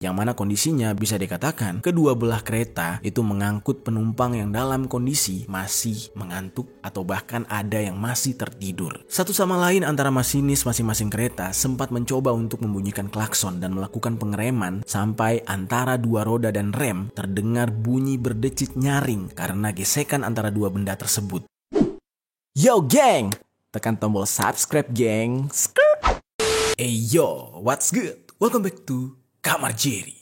yang mana kondisinya bisa dikatakan kedua belah kereta itu mengangkut penumpang yang dalam kondisi masih mengantuk atau bahkan ada yang masih tertidur. Satu sama lain antara masinis masing-masing kereta sempat mencoba untuk membunyikan klakson dan melakukan pengereman sampai antara dua roda dan rem terdengar bunyi berdecit nyaring karena gesekan antara dua benda tersebut. Yo geng, tekan tombol subscribe geng. Hey yo, what's good? Welcome back to Kamar Jerry.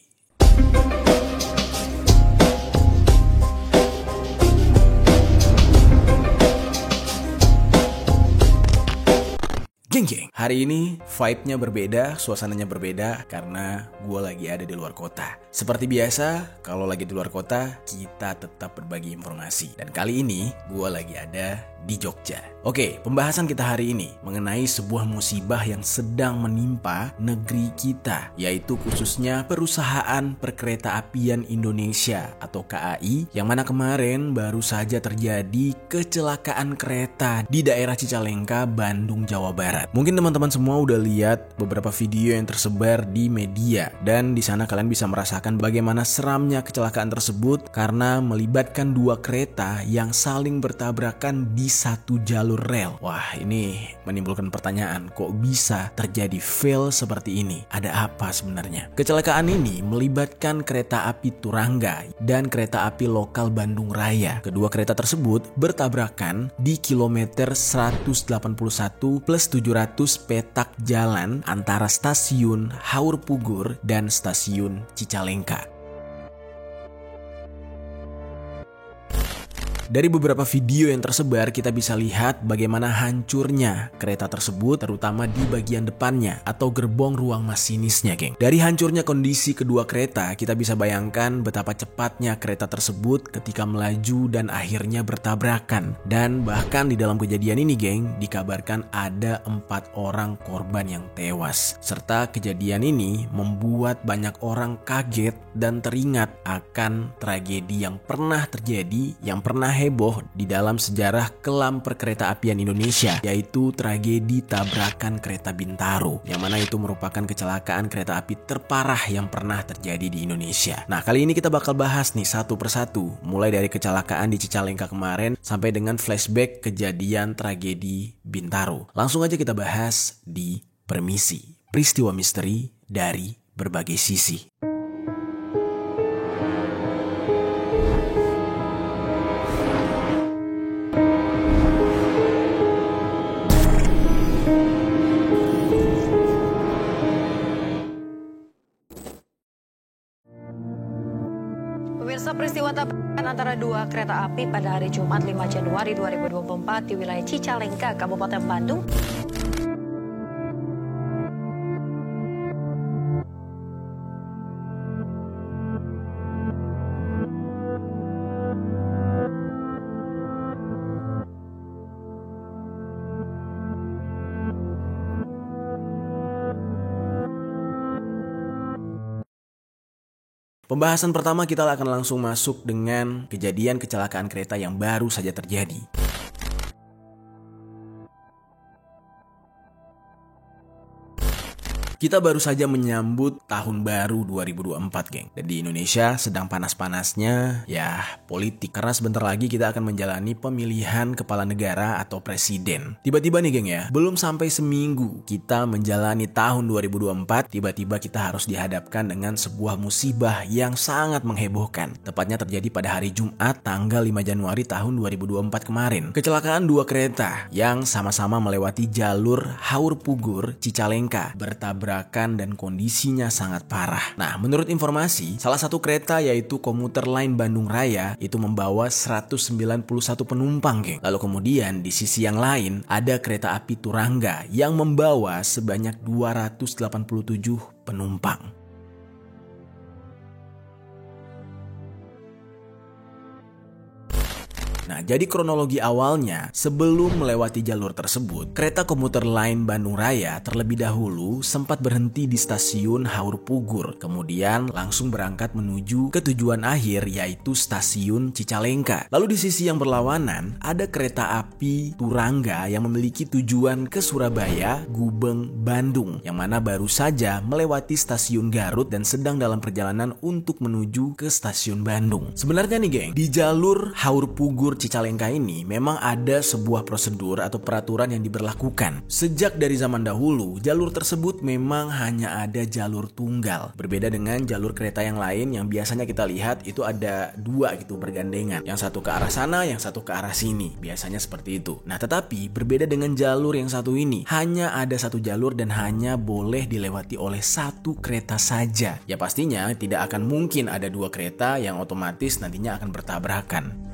Geng, hari ini vibe-nya berbeda, suasananya berbeda karena gue lagi ada di luar kota. Seperti biasa, kalau lagi di luar kota, kita tetap berbagi informasi. Dan kali ini, gue lagi ada di Jogja. Oke, pembahasan kita hari ini mengenai sebuah musibah yang sedang menimpa negeri kita, yaitu khususnya Perusahaan Perkeretaapian Indonesia atau KAI, yang mana kemarin baru saja terjadi kecelakaan kereta di daerah Cicalengka, Bandung, Jawa Barat. Mungkin teman-teman semua udah lihat beberapa video yang tersebar di media, dan di sana kalian bisa merasakan bagaimana seramnya kecelakaan tersebut karena melibatkan dua kereta yang saling bertabrakan di satu jalur rel. Wah, ini menimbulkan pertanyaan, kok bisa terjadi fail seperti ini? Ada apa sebenarnya? Kecelakaan ini melibatkan kereta api Turangga dan kereta api lokal Bandung Raya. Kedua kereta tersebut bertabrakan di kilometer 181 plus 700 petak jalan antara stasiun Haur Pugur dan stasiun Cicalengka. Dari beberapa video yang tersebar, kita bisa lihat bagaimana hancurnya kereta tersebut, terutama di bagian depannya atau gerbong ruang masinisnya, geng. Dari hancurnya kondisi kedua kereta, kita bisa bayangkan betapa cepatnya kereta tersebut ketika melaju dan akhirnya bertabrakan. Dan bahkan di dalam kejadian ini, geng, dikabarkan ada 4 orang korban yang tewas. Serta kejadian ini membuat banyak orang kaget dan teringat akan tragedi yang pernah terjadi, yang pernah heboh di dalam sejarah kelam perkeretaapian Indonesia, yaitu tragedi tabrakan kereta Bintaro, yang mana itu merupakan kecelakaan kereta api terparah yang pernah terjadi di Indonesia. Nah, kali ini kita bakal bahas nih satu persatu, mulai dari kecelakaan di Cicalengka kemarin sampai dengan flashback kejadian tragedi Bintaro. Langsung aja kita bahas di Permisi, peristiwa misteri dari berbagai sisi. Pemirsa, peristiwa tabrakan antara dua kereta api pada hari Jumat 5 Januari 2024 di wilayah Cicalengka, Kabupaten Bandung. Pembahasan pertama, kita akan langsung masuk dengan kejadian kecelakaan kereta yang baru saja terjadi. Kita baru saja menyambut tahun baru 2024, geng. Dan di Indonesia sedang panas-panasnya ya politik. Karena sebentar lagi kita akan menjalani pemilihan kepala negara atau presiden. Tiba-tiba nih, geng, ya, belum sampai seminggu kita menjalani tahun 2024, tiba-tiba kita harus dihadapkan dengan sebuah musibah yang sangat menghebohkan. Tepatnya terjadi pada hari Jumat tanggal 5 Januari tahun 2024 kemarin. Kecelakaan dua kereta yang sama-sama melewati jalur Haur Pugur Cicalengka bertabrakan dan kondisinya sangat parah. Nah, menurut informasi, salah satu kereta yaitu komuter lain Bandung Raya itu membawa 191 penumpang, geng. Lalu kemudian di sisi yang lain ada kereta api Turangga yang membawa sebanyak 287 penumpang. Nah, jadi kronologi awalnya, sebelum melewati jalur tersebut, kereta komuter lain Bandung Raya terlebih dahulu sempat berhenti di stasiun Haur Pugur, kemudian langsung berangkat menuju ke tujuan akhir yaitu stasiun Cicalengka. Lalu di sisi yang berlawanan, ada kereta api Turangga yang memiliki tujuan ke Surabaya, Gubeng, Bandung, yang mana baru saja melewati stasiun Garut dan sedang dalam perjalanan untuk menuju ke stasiun Bandung. Sebenarnya nih geng, di jalur Haur Pugur Cicalengka ini memang ada sebuah prosedur atau peraturan yang diberlakukan. Sejak dari zaman dahulu, jalur tersebut memang hanya ada jalur tunggal. Berbeda dengan jalur kereta yang lain yang biasanya kita lihat itu ada dua gitu bergandengan. Yang satu ke arah sana, yang satu ke arah sini. Biasanya seperti itu. Nah, tetapi berbeda dengan jalur yang satu ini, hanya ada satu jalur dan hanya boleh dilewati oleh satu kereta saja. Ya pastinya tidak akan mungkin ada dua kereta yang otomatis nantinya akan bertabrakan.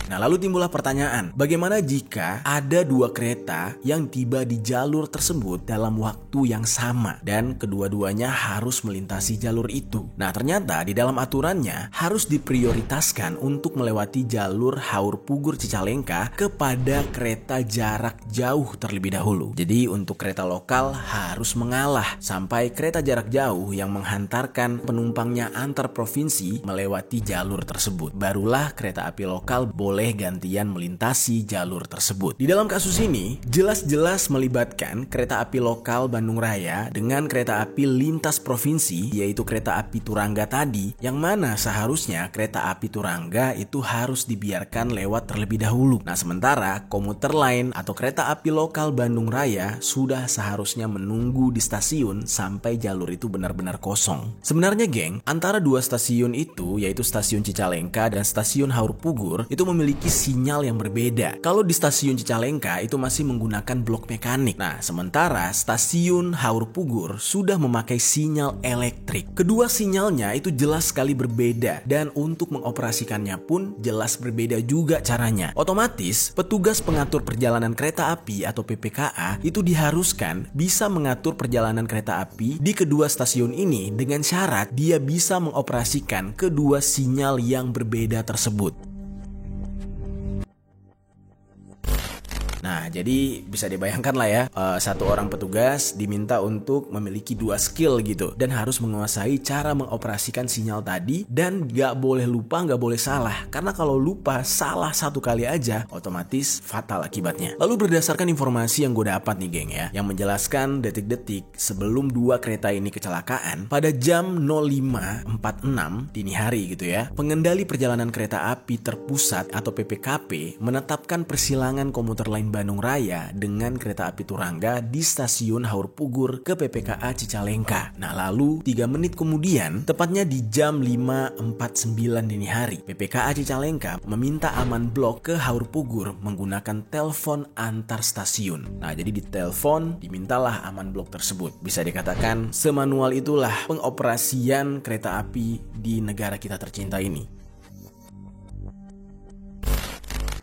Nah, lalu timbullah pertanyaan, bagaimana jika ada dua kereta yang tiba di jalur tersebut dalam waktu yang sama dan kedua-duanya harus melintasi jalur itu? Nah, ternyata di dalam aturannya harus diprioritaskan untuk melewati jalur Haur Pugur Cicalengka kepada kereta jarak jauh terlebih dahulu. Jadi untuk kereta lokal harus mengalah sampai kereta jarak jauh yang menghantarkan penumpangnya antar provinsi melewati jalur tersebut. Barulah kereta api lokal boleh gantian melintasi jalur tersebut. Di dalam kasus ini, jelas-jelas melibatkan kereta api lokal Bandung Raya dengan kereta api lintas provinsi, yaitu kereta api Turangga tadi, yang mana seharusnya kereta api Turangga itu harus dibiarkan lewat terlebih dahulu. Nah, sementara komuter lain atau kereta api lokal Bandung Raya sudah seharusnya menunggu di stasiun sampai jalur itu benar-benar kosong. Sebenarnya geng, antara dua stasiun itu, yaitu stasiun Cicalengka dan stasiun Haur Pugur, itu memiliki sinyal yang berbeda. Kalau di stasiun Cicalengka itu masih menggunakan blok mekanik. Nah, sementara stasiun Haur Pugur sudah memakai sinyal elektrik. Kedua sinyalnya itu jelas sekali berbeda dan untuk mengoperasikannya pun jelas berbeda juga caranya. Otomatis, petugas pengatur perjalanan kereta api atau PPKA itu diharuskan bisa mengatur perjalanan kereta api di kedua stasiun ini dengan syarat dia bisa mengoperasikan kedua sinyal yang berbeda tersebut. Nah, jadi bisa dibayangkan lah ya, satu orang petugas diminta untuk memiliki dua skill gitu dan harus menguasai cara mengoperasikan sinyal tadi dan gak boleh lupa, gak boleh salah. Karena kalau lupa salah satu kali aja, otomatis fatal akibatnya. Lalu berdasarkan informasi yang gue dapat nih geng ya, yang menjelaskan detik-detik sebelum dua kereta ini kecelakaan, pada jam 05.46 dini hari gitu ya, pengendali perjalanan kereta api terpusat atau PPKP menetapkan persilangan komuter lain Bandung Raya dengan kereta api Turangga di stasiun Haur Pugur ke PPKA Cicalengka. Nah, lalu 3 menit kemudian, tepatnya di jam 5.49 dini hari, PPKA Cicalengka meminta aman blok ke Haur Pugur menggunakan telepon antar stasiun. Nah, jadi di telepon dimintalah aman blok tersebut. Bisa dikatakan semanual itulah pengoperasian kereta api di negara kita tercinta ini.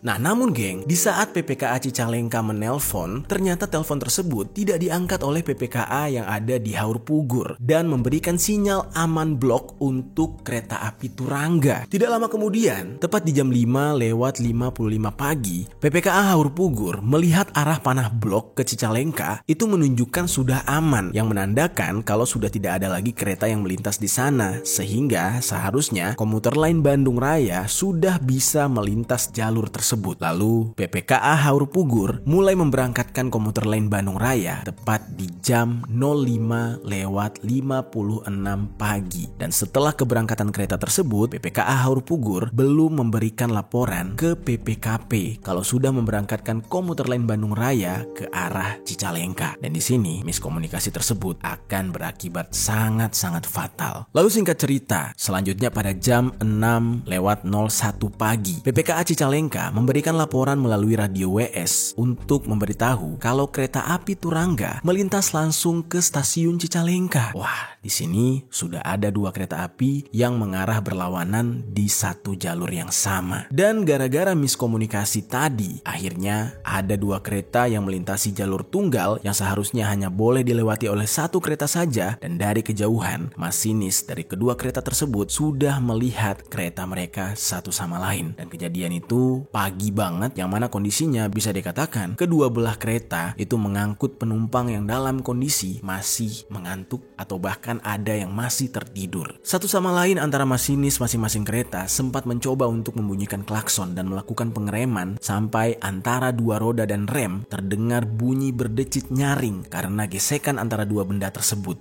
Nah, namun geng, di saat PPKA Cicalengka menelpon, ternyata telepon tersebut tidak diangkat oleh PPKA yang ada di Haur Pugur dan memberikan sinyal aman blok untuk kereta api Turangga. Tidak lama kemudian, tepat di jam 5:55 pagi, PPKA Haur Pugur melihat arah panah blok ke Cicalengka itu menunjukkan sudah aman, yang menandakan kalau sudah tidak ada lagi kereta yang melintas di sana, sehingga seharusnya komuter lain Bandung Raya sudah bisa melintas jalur tersebut. Lalu PPKA Haur Pugur mulai memberangkatkan komuter lain Bandung Raya tepat di jam 05:56 pagi. Dan setelah keberangkatan kereta tersebut, PPKA Haur Pugur belum memberikan laporan ke PPKP kalau sudah memberangkatkan komuter lain Bandung Raya ke arah Cicalengka. Dan di sini miskomunikasi tersebut akan berakibat sangat-sangat fatal. Lalu singkat cerita, selanjutnya pada jam 6:01 pagi, PPKA Cicalengka memberikan laporan melalui radio WS untuk memberitahu kalau kereta api Turangga melintas langsung ke stasiun Cicalengka. Wah, di sini sudah ada 2 kereta api yang mengarah berlawanan di satu jalur yang sama. Dan gara-gara miskomunikasi tadi, akhirnya ada 2 kereta yang melintasi jalur tunggal yang seharusnya hanya boleh dilewati oleh 1 kereta saja, dan dari kejauhan, masinis dari kedua kereta tersebut sudah melihat kereta mereka satu sama lain. Dan kejadian itu pagi banget, yang mana kondisinya bisa dikatakan kedua belah kereta itu mengangkut penumpang yang dalam kondisi masih mengantuk atau bahkan ada yang masih tertidur. Satu sama lain antara masinis masing-masing kereta sempat mencoba untuk membunyikan klakson dan melakukan pengereman sampai antara 2 roda dan rem terdengar bunyi berdecit nyaring karena gesekan antara 2 benda tersebut.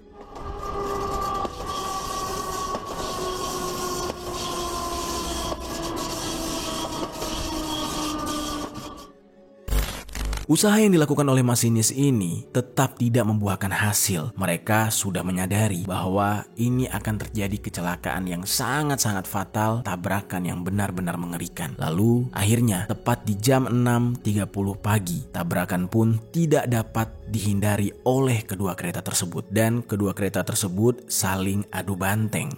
Usaha yang dilakukan oleh masinis ini tetap tidak membuahkan hasil. Mereka sudah menyadari bahwa ini akan terjadi kecelakaan yang sangat-sangat fatal, tabrakan yang benar-benar mengerikan. Lalu akhirnya tepat di jam 6.30 pagi, tabrakan pun tidak dapat dihindari oleh kedua kereta tersebut. Dan kedua kereta tersebut saling adu banteng.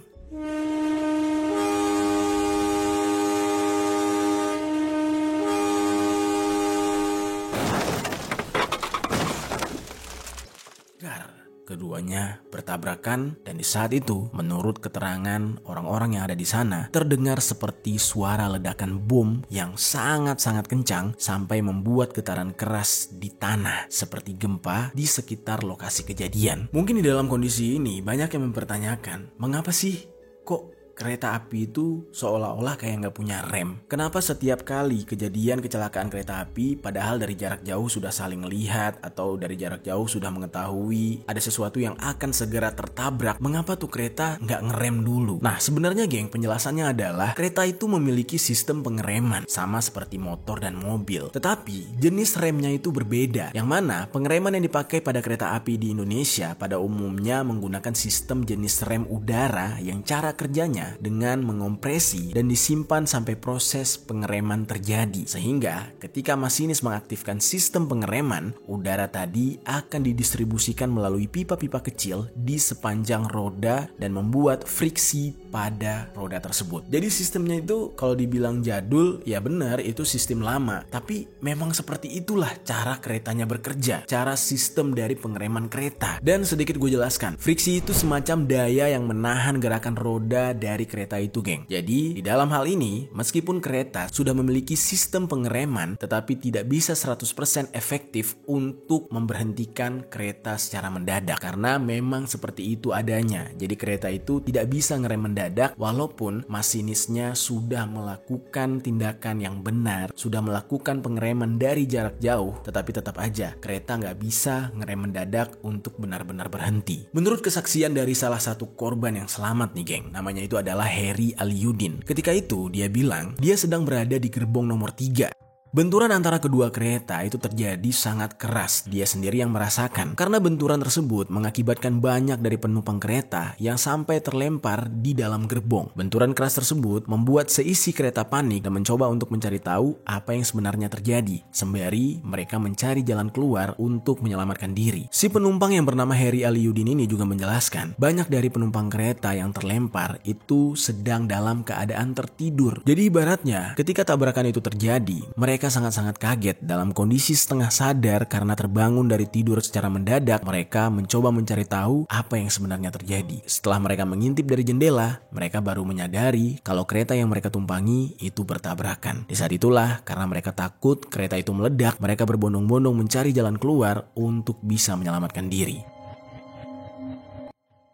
Keduanya bertabrakan, dan di saat itu menurut keterangan orang-orang yang ada di sana terdengar seperti suara ledakan bom yang sangat-sangat kencang sampai membuat getaran keras di tanah seperti gempa di sekitar lokasi kejadian. Mungkin di dalam kondisi ini banyak yang mempertanyakan, mengapa sih kok kereta api itu seolah-olah kayak nggak punya rem? Kenapa setiap kali kejadian kecelakaan kereta api, padahal dari jarak jauh sudah saling melihat atau dari jarak jauh sudah mengetahui ada sesuatu yang akan segera tertabrak, mengapa tuh kereta nggak ngerem dulu? Nah, sebenarnya geng, penjelasannya adalah kereta itu memiliki sistem pengereman sama seperti motor dan mobil, tetapi jenis remnya itu berbeda. Yang mana pengereman yang dipakai pada kereta api di Indonesia pada umumnya menggunakan sistem jenis rem udara yang cara kerjanya dengan mengompresi dan disimpan sampai proses pengereman terjadi. Sehingga ketika masinis mengaktifkan sistem pengereman, udara tadi akan didistribusikan melalui pipa-pipa kecil di sepanjang roda dan membuat friksi pada roda tersebut. Jadi sistemnya itu kalau dibilang jadul, ya benar itu sistem lama. Tapi memang seperti itulah cara keretanya bekerja, cara sistem dari pengereman kereta. Dan sedikit gue jelaskan, friksi itu semacam daya yang menahan gerakan roda dari kereta itu, geng. Jadi di dalam hal ini, meskipun kereta sudah memiliki sistem pengereman, tetapi tidak bisa 100% efektif untuk memberhentikan kereta secara mendadak, karena memang seperti itu adanya. Jadi kereta itu tidak bisa ngerem mendadak walaupun masinisnya sudah melakukan tindakan yang benar, sudah melakukan pengereman dari jarak jauh, tetapi tetap aja kereta nggak bisa ngerem mendadak untuk benar-benar berhenti. Menurut kesaksian dari salah satu korban yang selamat nih, geng, namanya itu adalah Heri Aliuddin. Ketika itu dia bilang dia sedang berada di gerbong nomor 3. Benturan antara kedua kereta itu terjadi sangat keras. Dia sendiri yang merasakan karena benturan tersebut mengakibatkan banyak dari penumpang kereta yang sampai terlempar di dalam gerbong. Benturan keras tersebut membuat seisi kereta panik dan mencoba untuk mencari tahu apa yang sebenarnya terjadi. Sembari mereka mencari jalan keluar untuk menyelamatkan diri. Si penumpang yang bernama Heri Aliuddin ini juga menjelaskan banyak dari penumpang kereta yang terlempar itu sedang dalam keadaan tertidur. Jadi ibaratnya ketika tabrakan itu terjadi, mereka sangat-sangat kaget dalam kondisi setengah sadar karena terbangun dari tidur secara mendadak. Mereka mencoba mencari tahu apa yang sebenarnya terjadi. Setelah mereka mengintip dari jendela, mereka baru menyadari kalau kereta yang mereka tumpangi itu bertabrakan. Di saat itulah, karena mereka takut kereta itu meledak, mereka berbondong-bondong mencari jalan keluar untuk bisa menyelamatkan diri.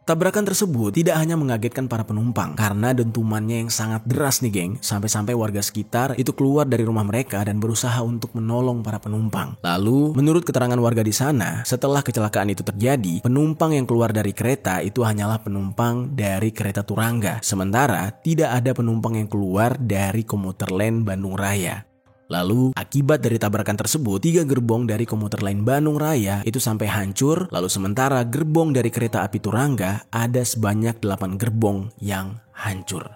Tabrakan tersebut tidak hanya mengagetkan para penumpang karena dentumannya yang sangat deras nih, geng, sampai-sampai warga sekitar itu keluar dari rumah mereka dan berusaha untuk menolong para penumpang. Lalu, menurut keterangan warga di sana, setelah kecelakaan itu terjadi, penumpang yang keluar dari kereta itu hanyalah penumpang dari kereta Turangga, sementara tidak ada penumpang yang keluar dari komuter lain Bandung Raya. Lalu, akibat dari tabrakan tersebut, 3 gerbong dari komuter lain Bandung Raya itu sampai hancur. Lalu sementara gerbong dari kereta api Turangga ada sebanyak 8 gerbong yang hancur.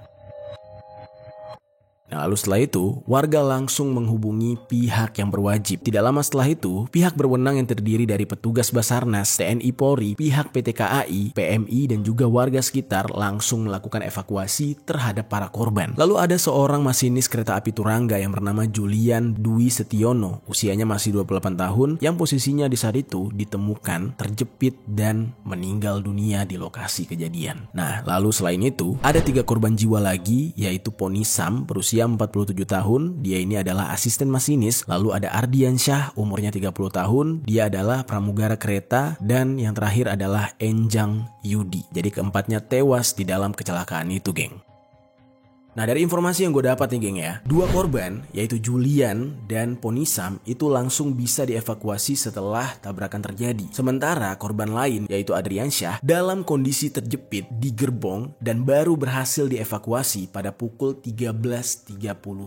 Nah, lalu setelah itu, warga langsung menghubungi pihak yang berwajib. Tidak lama setelah itu, pihak berwenang yang terdiri dari petugas Basarnas, TNI Polri, pihak PT KAI, PMI, dan juga warga sekitar langsung melakukan evakuasi terhadap para korban. Lalu ada seorang masinis kereta api Turangga yang bernama Julian Dwi Setiono, usianya masih 28 tahun, yang posisinya di saat itu ditemukan terjepit dan meninggal dunia di lokasi kejadian. Nah, lalu selain itu, ada 3 korban jiwa lagi, yaitu Poni Sam berusia 47 tahun, dia ini adalah asisten masinis. Lalu ada Ardiansyah, umurnya 30 tahun, dia adalah pramugara kereta. Dan yang terakhir adalah Enjang Yudi. Jadi keempatnya tewas di dalam kecelakaan itu, geng. Nah, dari informasi yang gue dapat nih geng ya, 2 korban yaitu Julian dan Ponisam itu langsung bisa dievakuasi setelah tabrakan terjadi. Sementara korban lain yaitu Adriansyah dalam kondisi terjepit di gerbong dan baru berhasil dievakuasi pada pukul 13.30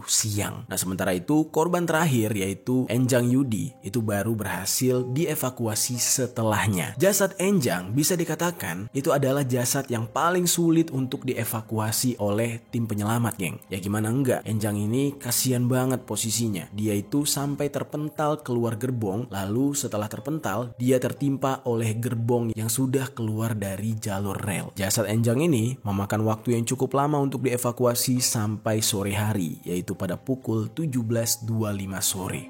siang. Nah, sementara itu korban terakhir yaitu Enjang Yudi itu baru berhasil dievakuasi setelahnya. Jasad Enjang bisa dikatakan itu adalah jasad yang paling sulit untuk dievakuasi oleh tim penyelam. Geng. Ya gimana enggak, Enjang ini kasihan banget posisinya. Dia itu sampai terpental keluar gerbong, lalu setelah terpental dia tertimpa oleh gerbong yang sudah keluar dari jalur rel. Jasad Enjang ini memakan waktu yang cukup lama untuk dievakuasi sampai sore hari, yaitu pada pukul 17.25 sore.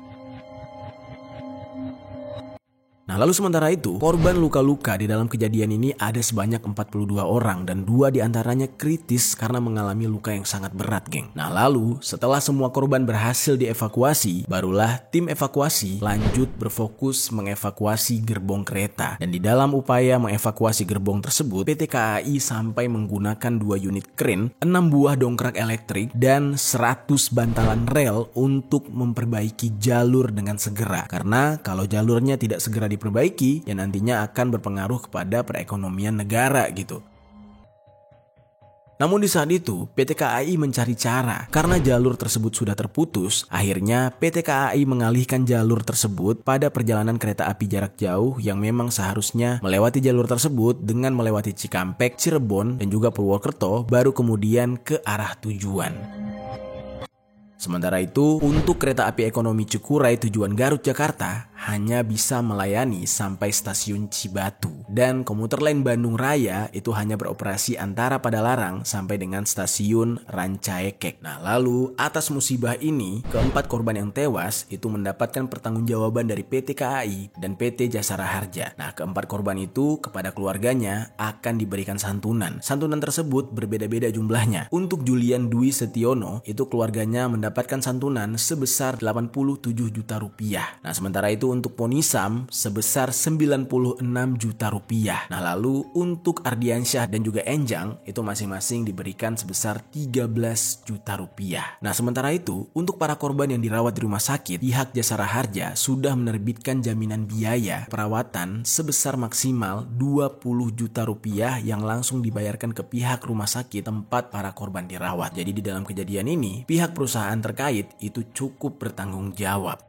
Nah, lalu sementara itu, korban luka-luka di dalam kejadian ini ada sebanyak 42 orang dan 2 diantaranya kritis karena mengalami luka yang sangat berat, geng. Nah, lalu setelah semua korban berhasil dievakuasi, barulah tim evakuasi lanjut berfokus mengevakuasi gerbong kereta. Dan di dalam upaya mengevakuasi gerbong tersebut, PT KAI sampai menggunakan 2 unit kren, 6 buah dongkrak elektrik, dan 100 bantalan rel untuk memperbaiki jalur dengan segera. Karena kalau jalurnya tidak segera diperbaiki, ya nantinya akan berpengaruh kepada perekonomian negara gitu. Namun di saat itu, PT KAI mencari cara. Karena jalur tersebut sudah terputus, akhirnya PT KAI mengalihkan jalur tersebut pada perjalanan kereta api jarak jauh yang memang seharusnya melewati jalur tersebut dengan melewati Cikampek, Cirebon, dan juga Purwokerto, baru kemudian ke arah tujuan. Sementara itu, untuk kereta api ekonomi Cikuray tujuan Garut Jakarta hanya bisa melayani sampai stasiun Cibatu. Dan komuter lain Bandung Raya itu hanya beroperasi antara Padalarang sampai dengan stasiun Rancaekek. Nah, lalu atas musibah ini, keempat korban yang tewas itu mendapatkan pertanggungjawaban dari PT KAI dan PT Jasara Harja. Nah, keempat korban itu kepada keluarganya akan diberikan santunan. Santunan tersebut berbeda-beda jumlahnya. Untuk Julian Dwi Setiono, itu keluarganya mendapatkan santunan sebesar 87 juta rupiah. Nah, sementara itu untuk Ponisam sebesar 96 juta rupiah. Nah, lalu untuk Ardiansyah dan juga Enjang itu masing-masing diberikan sebesar 13 juta rupiah. Nah, sementara itu untuk para korban yang dirawat di rumah sakit, pihak Jasara Harja sudah menerbitkan jaminan biaya perawatan sebesar maksimal 20 juta rupiah yang langsung dibayarkan ke pihak rumah sakit tempat para korban dirawat. Jadi di dalam kejadian ini, pihak perusahaan terkait itu cukup bertanggung jawab.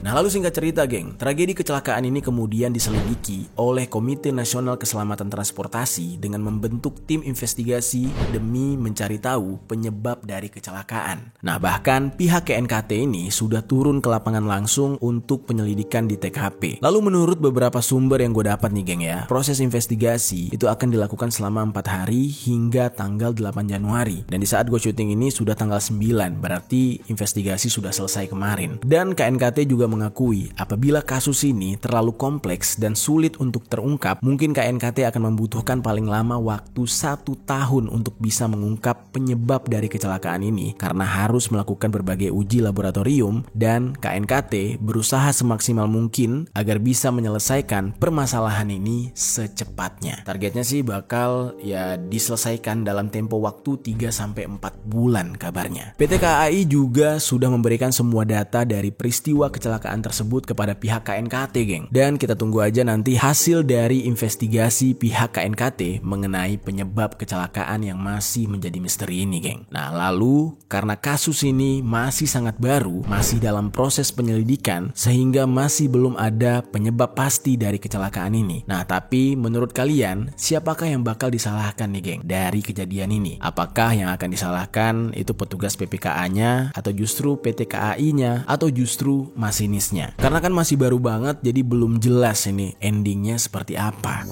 Nah, lalu singkat cerita geng, tragedi kecelakaan ini kemudian diselidiki oleh Komite Nasional Keselamatan Transportasi dengan membentuk tim investigasi demi mencari tahu penyebab dari kecelakaan. Nah, bahkan pihak KNKT ini sudah turun ke lapangan langsung untuk penyelidikan di TKP. Lalu menurut beberapa sumber yang gue dapat nih geng ya, proses investigasi itu akan dilakukan selama 4 hari hingga tanggal 8 Januari. Dan di saat gue syuting ini sudah tanggal 9, berarti investigasi sudah selesai kemarin. Dan KNKT juga mengakui apabila kasus ini terlalu kompleks dan sulit untuk terungkap, mungkin KNKT akan membutuhkan paling lama waktu 1 tahun untuk bisa mengungkap penyebab dari kecelakaan ini karena harus melakukan berbagai uji laboratorium, dan KNKT berusaha semaksimal mungkin agar bisa menyelesaikan permasalahan ini secepatnya. Targetnya sih bakal ya diselesaikan dalam tempo waktu 3-4 bulan kabarnya. PT KAI juga sudah memberikan semua data dari peristiwa kecelakaan kecelakaan tersebut kepada pihak KNKT, geng. Dan kita tunggu aja nanti hasil dari investigasi pihak KNKT mengenai penyebab kecelakaan yang masih menjadi misteri ini, geng. Nah, lalu karena kasus ini masih sangat baru, masih dalam proses penyelidikan, sehingga masih belum ada penyebab pasti dari kecelakaan ini. Nah, tapi menurut kalian, siapakah yang bakal disalahkan nih, geng, dari kejadian ini? Apakah yang akan disalahkan itu petugas PPKA-nya, atau justru PT KAI-nya, atau justru masinisnya? Karena kan masih baru banget, jadi belum jelas ini endingnya seperti apa.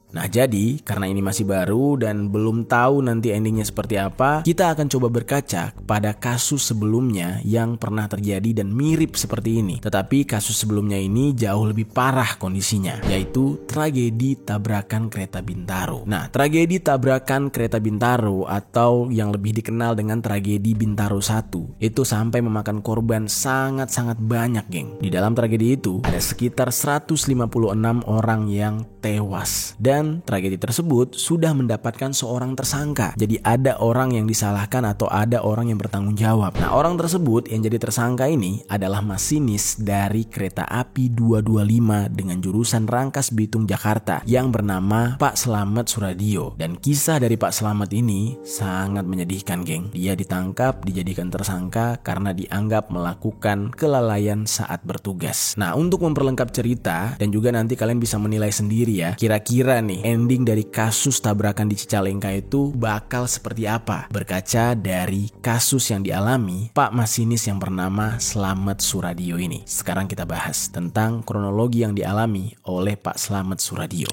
Nah, jadi karena ini masih baru dan belum tahu nanti endingnya seperti apa, kita akan coba berkaca pada kasus sebelumnya yang pernah terjadi dan mirip seperti ini. Tetapi kasus sebelumnya ini jauh lebih parah kondisinya, yaitu tragedi tabrakan kereta Bintaro. Nah, tragedi tabrakan kereta Bintaro atau yang lebih dikenal dengan tragedi Bintaro 1 itu sampai memakan korban sangat-sangat banyak, geng. Di dalam tragedi itu ada sekitar 156 orang yang tewas. Dan tragedi tersebut sudah mendapatkan seorang tersangka. Jadi ada orang yang disalahkan atau ada orang yang bertanggung jawab. Nah, orang tersebut yang jadi tersangka ini adalah masinis dari kereta api 225 dengan jurusan Rangkas Bitung Jakarta yang bernama Pak Slamet Suradio. Dan kisah dari Pak Slamet ini sangat menyedihkan, geng. Dia ditangkap, dijadikan tersangka karena dianggap melakukan kelalaian saat bertugas. Nah, untuk memperlengkap cerita dan juga nanti kalian bisa menilai sendiri ya, kira-kira nih ending dari kasus tabrakan di Cicalengka itu bakal seperti apa berkaca dari kasus yang dialami Pak Masinis yang bernama Slamet Suradio ini. Sekarang kita bahas tentang kronologi yang dialami oleh Pak Slamet Suradio.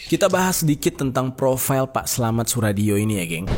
Kita bahas sedikit tentang profil Pak Slamet Suradio ini ya, geng.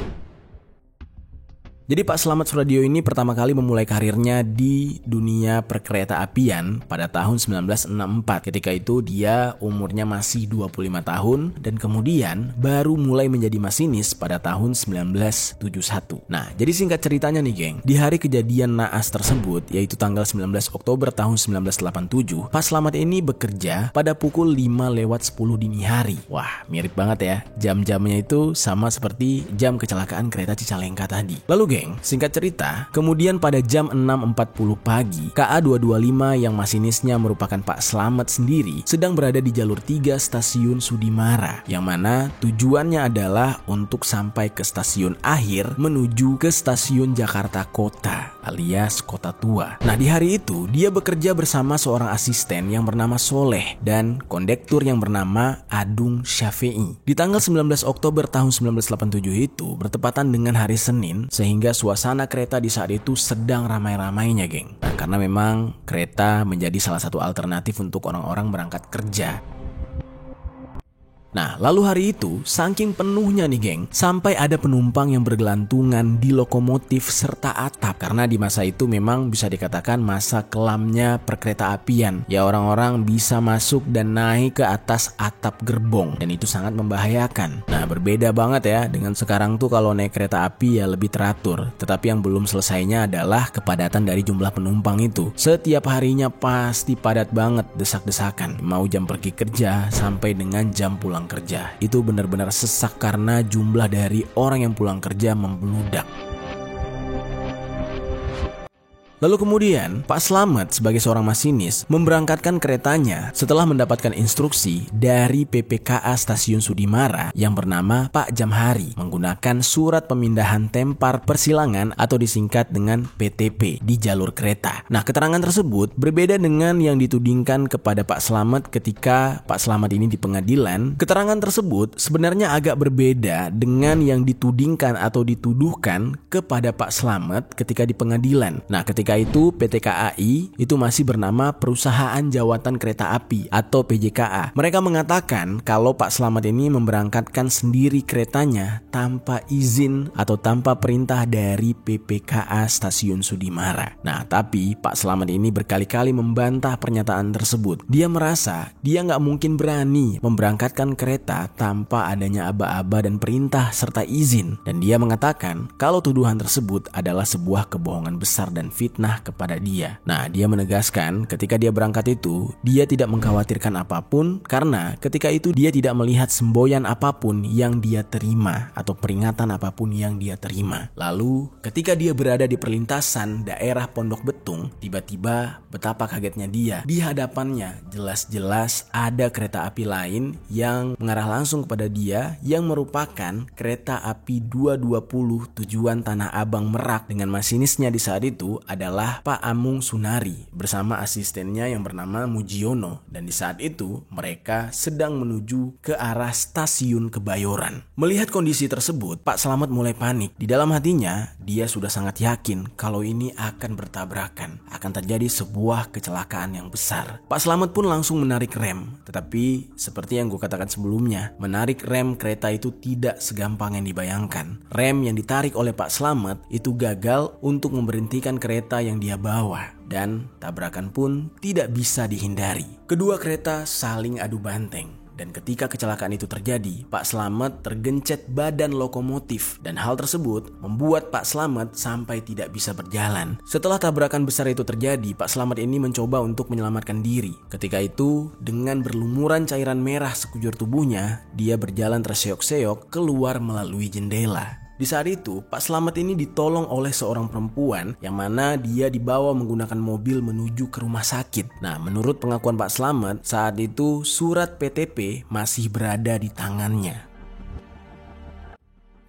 Jadi Pak Slamet Suradio ini pertama kali memulai karirnya di dunia perkereta apian pada tahun 1964. Ketika itu dia umurnya masih 25 tahun dan kemudian baru mulai menjadi masinis pada tahun 1971. Nah, jadi singkat ceritanya nih, geng, di hari kejadian naas tersebut, yaitu tanggal 19 Oktober tahun 1987, Pak Slamet ini bekerja pada pukul 5:10 dini hari. Wah, mirip banget ya. Jam-jamnya itu sama seperti jam kecelakaan kereta Cicalengka tadi. Lalu, geng, singkat cerita, kemudian pada jam 6.40 pagi, KA 225 yang masinisnya merupakan Pak Slamet sendiri sedang berada di jalur 3 stasiun Sudimara, yang mana tujuannya adalah untuk sampai ke stasiun akhir menuju ke stasiun Jakarta Kota alias Kota Tua. Nah, di hari itu dia bekerja bersama seorang asisten yang bernama Soleh dan kondektur yang bernama Adung Syafi'i. Di tanggal 19 Oktober tahun 1987 itu bertepatan dengan hari Senin, sehingga suasana kereta di saat itu sedang ramai-ramainya, geng. Nah, karena memang kereta menjadi salah satu alternatif untuk orang-orang berangkat kerja. Nah, lalu hari itu, saking penuhnya nih, geng, sampai ada penumpang yang bergelantungan di lokomotif serta atap. Karena di masa itu memang bisa dikatakan masa kelamnya perkereta apian. Ya, orang-orang bisa masuk dan naik ke atas atap gerbong. Dan itu sangat membahayakan. Nah, berbeda banget ya dengan sekarang tuh kalau naik kereta api ya lebih teratur. Tetapi yang belum selesainya adalah kepadatan dari jumlah penumpang itu. Setiap harinya pasti padat banget, desak-desakan. Mau jam pergi kerja sampai dengan jam pulang kerja. Itu benar-benar sesak karena jumlah dari orang yang pulang kerja membludak. Lalu kemudian Pak Slamet sebagai seorang masinis memberangkatkan keretanya setelah mendapatkan instruksi dari PPKA Stasiun Sudimara yang bernama Pak Jamhari menggunakan surat pemindahan tempar persilangan atau disingkat dengan PTP di jalur kereta. Nah, keterangan tersebut berbeda dengan yang ditudingkan kepada Pak Slamet ketika Pak Slamet ini di pengadilan. Keterangan tersebut sebenarnya agak berbeda dengan yang ditudingkan atau dituduhkan kepada Pak Slamet ketika di pengadilan. Nah, ketika itu PT KAI itu masih bernama Perusahaan Jawatan Kereta Api atau PJKA. Mereka mengatakan kalau Pak Slamet ini memberangkatkan sendiri keretanya tanpa izin atau tanpa perintah dari PPKA Stasiun Sudimara. Nah, tapi Pak Slamet ini berkali-kali membantah pernyataan tersebut. Dia merasa dia nggak mungkin berani memberangkatkan kereta tanpa adanya aba-aba dan perintah serta izin. Dan dia mengatakan kalau tuduhan tersebut adalah sebuah kebohongan besar dan fitnah fitnah kepada dia. Nah, dia menegaskan ketika dia berangkat itu, dia tidak mengkhawatirkan apapun karena ketika itu dia tidak melihat semboyan apapun yang dia terima atau peringatan apapun yang dia terima. Lalu, ketika dia berada di perlintasan daerah Pondok Betung, tiba-tiba betapa kagetnya dia. Di hadapannya jelas-jelas ada kereta api lain yang mengarah langsung kepada dia yang merupakan kereta api 220 tujuan Tanah Abang Merak dengan masinisnya di saat itu adalah Pak Amung Sunari bersama asistennya yang bernama Mujiono, dan di saat itu mereka sedang menuju ke arah stasiun Kebayoran. Melihat kondisi tersebut, Pak Slamet mulai panik. Di dalam hatinya dia sudah sangat yakin kalau ini akan bertabrakan, akan terjadi sebuah kecelakaan yang besar. Pak Slamet pun langsung menarik rem, tetapi seperti yang gue katakan sebelumnya, menarik rem kereta itu tidak segampang yang dibayangkan. Rem yang ditarik oleh Pak Slamet itu gagal untuk memberhentikan kereta yang dia bawa, dan tabrakan pun tidak bisa dihindari. Kedua kereta saling adu banteng. Dan ketika kecelakaan itu terjadi, Pak Slamet tergencet badan lokomotif dan hal tersebut membuat Pak Slamet sampai tidak bisa berjalan. Setelah tabrakan besar itu terjadi, Pak Slamet ini mencoba untuk menyelamatkan diri. Ketika itu, dengan berlumuran cairan merah sekujur tubuhnya, dia berjalan terseok-seok keluar melalui jendela. Di saat itu, Pak Slamet ini ditolong oleh seorang perempuan yang mana dia dibawa menggunakan mobil menuju ke rumah sakit. Nah, menurut pengakuan Pak Slamet, saat itu surat PTP masih berada di tangannya.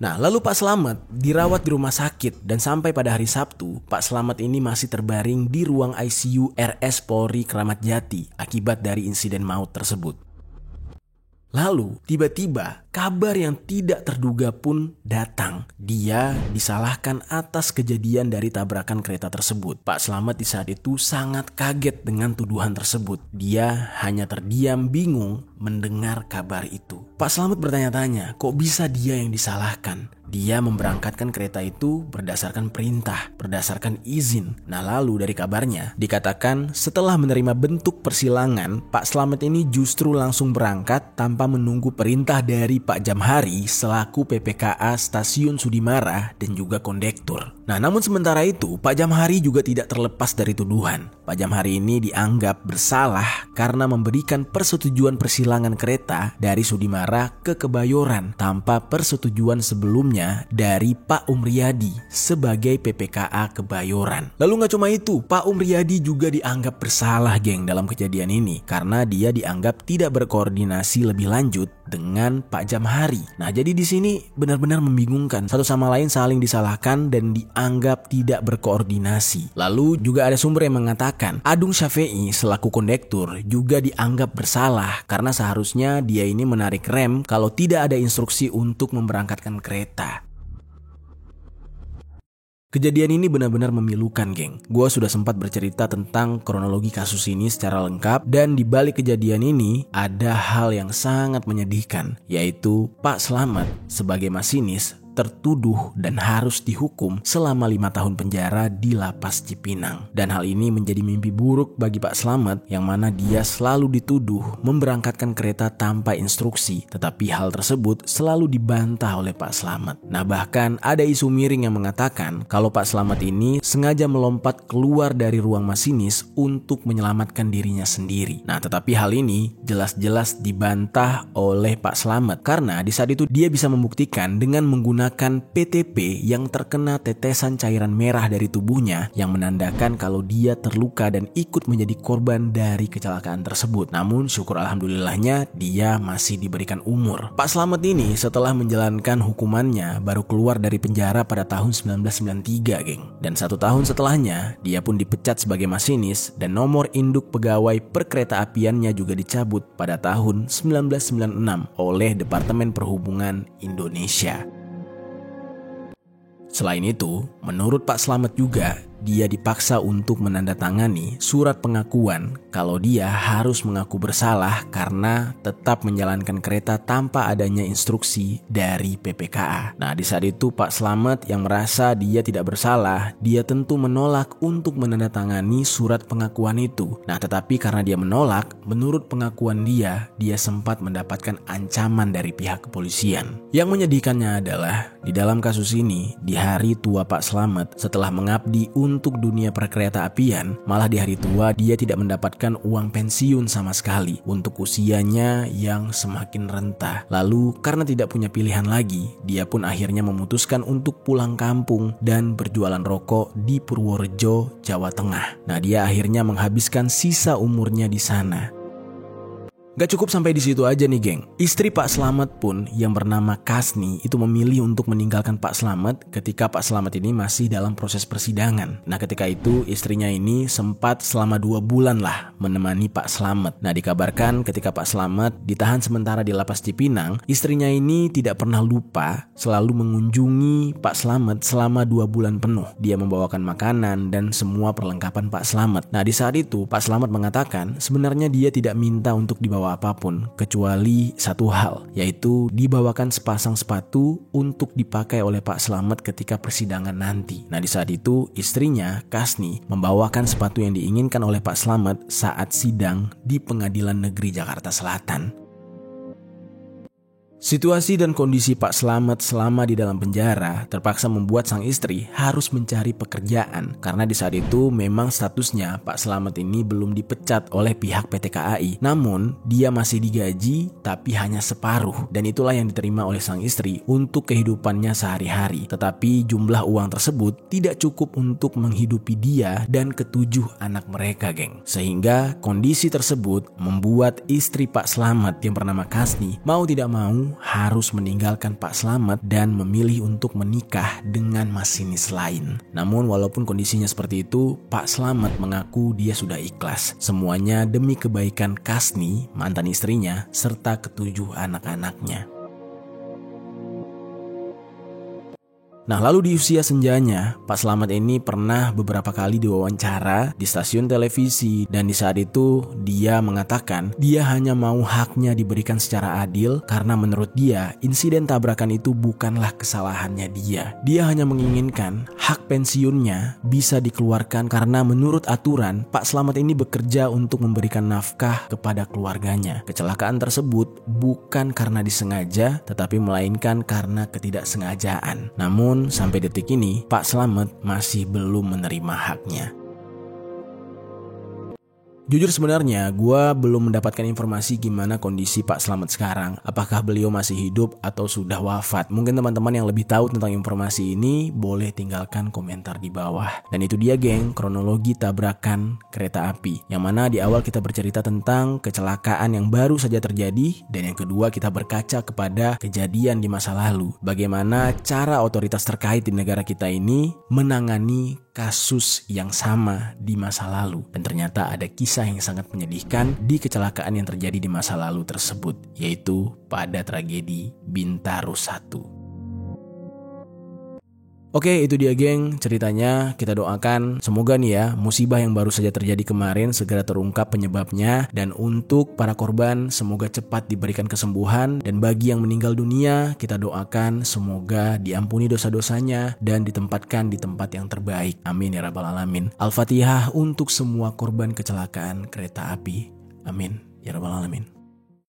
Nah, lalu Pak Slamet dirawat di rumah sakit dan sampai pada hari Sabtu, Pak Slamet ini masih terbaring di ruang ICU RS Polri Kramat Jati akibat dari insiden maut tersebut. Lalu, tiba-tiba kabar yang tidak terduga pun datang. Dia disalahkan atas kejadian dari tabrakan kereta tersebut. Pak Slamet di saat itu sangat kaget dengan tuduhan tersebut. Dia hanya terdiam bingung mendengar kabar itu. Pak Slamet bertanya-tanya, kok bisa dia yang disalahkan? Dia memberangkatkan kereta itu berdasarkan perintah, berdasarkan izin. Nah, lalu dari kabarnya dikatakan setelah menerima bentuk persilangan, Pak Slamet ini justru langsung berangkat tanpa menunggu perintah dari Pak Jamhari selaku PPKA Stasiun Sudimara dan juga kondektur. Nah, namun sementara itu Pak Jamhari juga tidak terlepas dari tuduhan. Pak Jamhari ini dianggap bersalah karena memberikan persetujuan persilangan kereta dari Sudimara ke Kebayoran tanpa persetujuan sebelumnya dari Pak Umriyadi sebagai PPKA Kebayoran. Lalu gak cuma itu, Pak Umriyadi juga dianggap bersalah geng dalam kejadian ini karena dia dianggap tidak berkoordinasi lebih lanjut dengan Pak Jamhari. Nah, jadi di sini benar-benar membingungkan. Satu sama lain saling disalahkan dan dianggap tidak berkoordinasi. Lalu juga ada sumber yang mengatakan Adung Syafei selaku kondektur juga dianggap bersalah karena seharusnya dia ini menarik rem kalau tidak ada instruksi untuk memberangkatkan kereta. Kejadian ini benar-benar memilukan, geng. Gue sudah sempat bercerita tentang kronologi kasus ini secara lengkap, dan di balik kejadian ini ada hal yang sangat menyedihkan, yaitu Pak Slamet sebagai masinis tertuduh dan harus dihukum selama 5 tahun penjara di Lapas Cipinang. Dan hal ini menjadi mimpi buruk bagi Pak Slamet yang mana dia selalu dituduh memberangkatkan kereta tanpa instruksi, tetapi hal tersebut selalu dibantah oleh Pak Slamet. Nah, bahkan ada isu miring yang mengatakan kalau Pak Slamet ini sengaja melompat keluar dari ruang masinis untuk menyelamatkan dirinya sendiri. Nah, tetapi hal ini jelas-jelas dibantah oleh Pak Slamet karena di saat itu dia bisa membuktikan dengan menggunakan PTP yang terkena tetesan cairan merah dari tubuhnya yang menandakan kalau dia terluka dan ikut menjadi korban dari kecelakaan tersebut. Namun syukur alhamdulillahnya dia masih diberikan umur. Pak Slamet ini setelah menjalankan hukumannya baru keluar dari penjara pada tahun 1993, geng. Dan 1 tahun setelahnya dia pun dipecat sebagai masinis dan nomor induk pegawai perkeretaapiannya juga dicabut pada tahun 1996 oleh Departemen Perhubungan Indonesia. Selain itu, menurut Pak Slamet juga, dia dipaksa untuk menandatangani surat pengakuan kalau dia harus mengaku bersalah karena tetap menjalankan kereta tanpa adanya instruksi dari PPKA. Nah, di saat itu Pak Slamet yang merasa dia tidak bersalah, dia tentu menolak untuk menandatangani surat pengakuan itu. Nah, tetapi karena dia menolak, menurut pengakuan dia sempat mendapatkan ancaman dari pihak kepolisian. Yang menyedihkannya adalah, di dalam kasus ini, di hari tua Pak Slamet setelah mengabdi untuk dunia perkereta apian, malah di hari tua dia tidak mendapatkan uang pensiun sama sekali untuk usianya yang semakin renta. Lalu karena tidak punya pilihan lagi, dia pun akhirnya memutuskan untuk pulang kampung dan berjualan rokok di Purworejo, Jawa Tengah. Nah, dia akhirnya menghabiskan sisa umurnya di sana. Gak cukup sampai di situ aja nih geng. Istri Pak Slamet pun yang bernama Kasni itu memilih untuk meninggalkan Pak Slamet ketika Pak Slamet ini masih dalam proses persidangan. Nah, ketika itu istrinya ini sempat selama 2 bulan lah menemani Pak Slamet. Nah, dikabarkan ketika Pak Slamet ditahan sementara di lapas Cipinang, istrinya ini tidak pernah lupa selalu mengunjungi Pak Slamet selama 2 bulan penuh. Dia membawakan makanan dan semua perlengkapan Pak Slamet. Nah, di saat itu Pak Slamet mengatakan sebenarnya dia tidak minta untuk dibawa apapun kecuali satu hal, yaitu dibawakan sepasang sepatu untuk dipakai oleh Pak Slamet ketika persidangan nanti. Nah, di saat itu istrinya Kasni membawakan sepatu yang diinginkan oleh Pak Slamet saat sidang di Pengadilan Negeri Jakarta Selatan. Situasi dan kondisi Pak Slamet selama di dalam penjara terpaksa membuat sang istri harus mencari pekerjaan karena di saat itu memang statusnya Pak Slamet ini belum dipecat oleh pihak PT KAI. Namun dia masih digaji tapi hanya separuh, dan itulah yang diterima oleh sang istri untuk kehidupannya sehari-hari. Tetapi jumlah uang tersebut tidak cukup untuk menghidupi dia dan ke-7 anak mereka, geng. Sehingga kondisi tersebut membuat istri Pak Slamet yang bernama Kasni mau tidak mau harus meninggalkan Pak Slamet dan memilih untuk menikah dengan masinis lain. Namun walaupun kondisinya seperti itu, Pak Slamet mengaku dia sudah ikhlas. Semuanya demi kebaikan Kasni, mantan istrinya, serta ke-7 anak-anaknya. Nah, lalu di usia senjanya, Pak Slamet ini pernah beberapa kali diwawancara di stasiun televisi, dan di saat itu dia mengatakan dia hanya mau haknya diberikan secara adil karena menurut dia insiden tabrakan itu bukanlah kesalahannya dia. Dia hanya menginginkan hak pensiunnya bisa dikeluarkan karena menurut aturan Pak Slamet ini bekerja untuk memberikan nafkah kepada keluarganya. Kecelakaan tersebut bukan karena disengaja tetapi melainkan karena ketidaksengajaan. Namun sampai detik ini Pak Slamet masih belum menerima haknya. Jujur sebenarnya gue belum mendapatkan informasi gimana kondisi Pak Slamet sekarang. Apakah beliau masih hidup atau sudah wafat? Mungkin teman-teman yang lebih tahu tentang informasi ini boleh tinggalkan komentar di bawah. Dan itu dia geng, kronologi tabrakan kereta api. Yang mana di awal kita bercerita tentang kecelakaan yang baru saja terjadi, dan yang kedua kita berkaca kepada kejadian di masa lalu. Bagaimana cara otoritas terkait di negara kita ini menangani kasus yang sama di masa lalu. Dan ternyata ada kisah yang sangat menyedihkan di kecelakaan yang terjadi di masa lalu tersebut, yaitu pada tragedi Bintaro 1. Oke, itu dia geng ceritanya. Kita doakan semoga nih ya musibah yang baru saja terjadi kemarin segera terungkap penyebabnya, dan untuk para korban semoga cepat diberikan kesembuhan, dan bagi yang meninggal dunia kita doakan semoga diampuni dosa-dosanya dan ditempatkan di tempat yang terbaik. Amin ya rabbal alamin. Al-Fatihah untuk semua korban kecelakaan kereta api. Amin ya rabbal alamin.